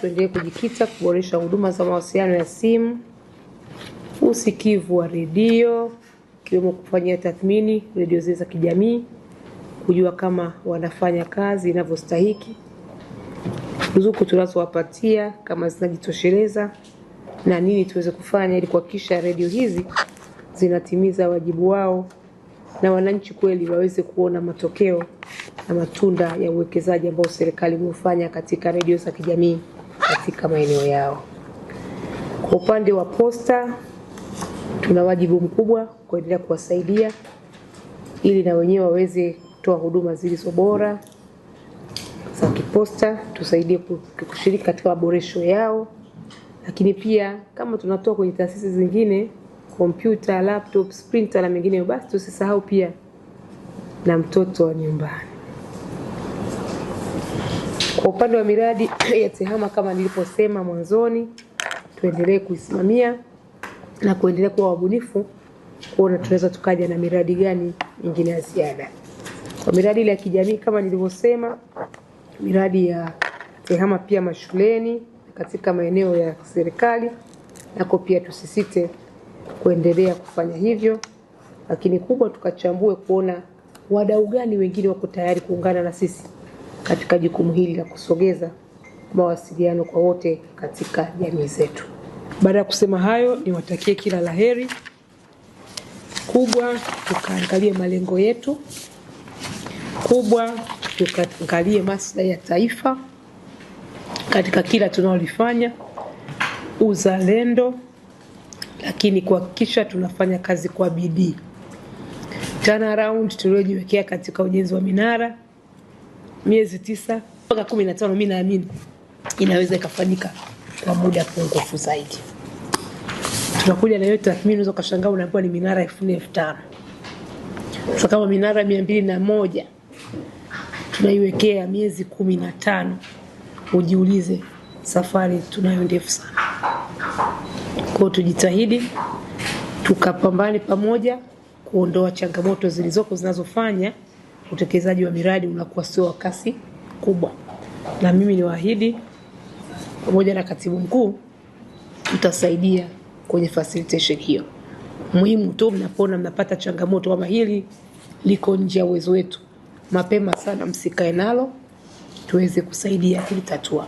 tuendelee kujikita kuboresha huduma za mawasiliano ya simu, usikivu wa redio, kiwemo kufanyia tathmini redio za kijamii, kujua kama wanafanya kazi inavyostahili, ruzuku tunazowapatia kama zinajitosheleza, na nini tuweze kufanya ili kuhakikisha redio hizi zinatimiza wajibu wao na wananchi kweli waweze kuona matokeo na matunda ya uwekezaji ambao serikali imefanya katika redio za kijamii katika maeneo yao. Kwa upande wa posta, tuna wajibu mkubwa kuendelea kuwasaidia ili na wenyewe waweze kutoa huduma zilizo bora za kiposta, tusaidie kushiriki katika maboresho yao. Lakini pia kama tunatoa kwenye taasisi zingine kompyuta, laptop, printer na mengine, basi tusisahau pia na mtoto wa nyumbani. Kwa upande wa miradi ya TEHAMA kama niliposema mwanzoni, tuendelee kuisimamia na kuendelea kuwa wabunifu kuona tunaweza tukaja na miradi gani nyingine ya ziada. Kwa miradi ya kijamii kama nilivyosema, miradi ya TEHAMA pia mashuleni katika maeneo ya serikali, nako pia tusisite kuendelea kufanya hivyo, lakini kubwa tukachambue kuona wadau gani wengine wako tayari kuungana na sisi katika jukumu hili la kusogeza mawasiliano kwa wote katika jamii zetu. Baada ya kusema hayo, niwatakie kila laheri. Kubwa tukaangalie malengo yetu, kubwa tukaangalie maslahi ya taifa katika kila tunalolifanya, uzalendo, lakini kuhakikisha tunafanya kazi kwa bidii. Turnaround tuliojiwekea katika ujenzi wa minara miezi 9 mpaka 15, mimi naamini inaweza ikafanyika kwa muda pungufu zaidi. Tunakuja na yote tathmini, unaweza kushangaa unaambiwa ni minara 1500. Sasa kama minara 201 tunaiwekea miezi 15, ujiulize safari tunayo ndefu sana. Kwa tujitahidi tukapambane pamoja kuondoa changamoto zilizoko zinazofanya utekelezaji wa miradi unakuwa sio kasi kubwa. Na mimi niwaahidi pamoja na katibu mkuu tutasaidia kwenye facilitation hiyo. Muhimu tu mnapoona mnapata changamoto kama hili liko nje ya uwezo wetu, mapema sana msikae nalo, tuweze kusaidia kulitatua.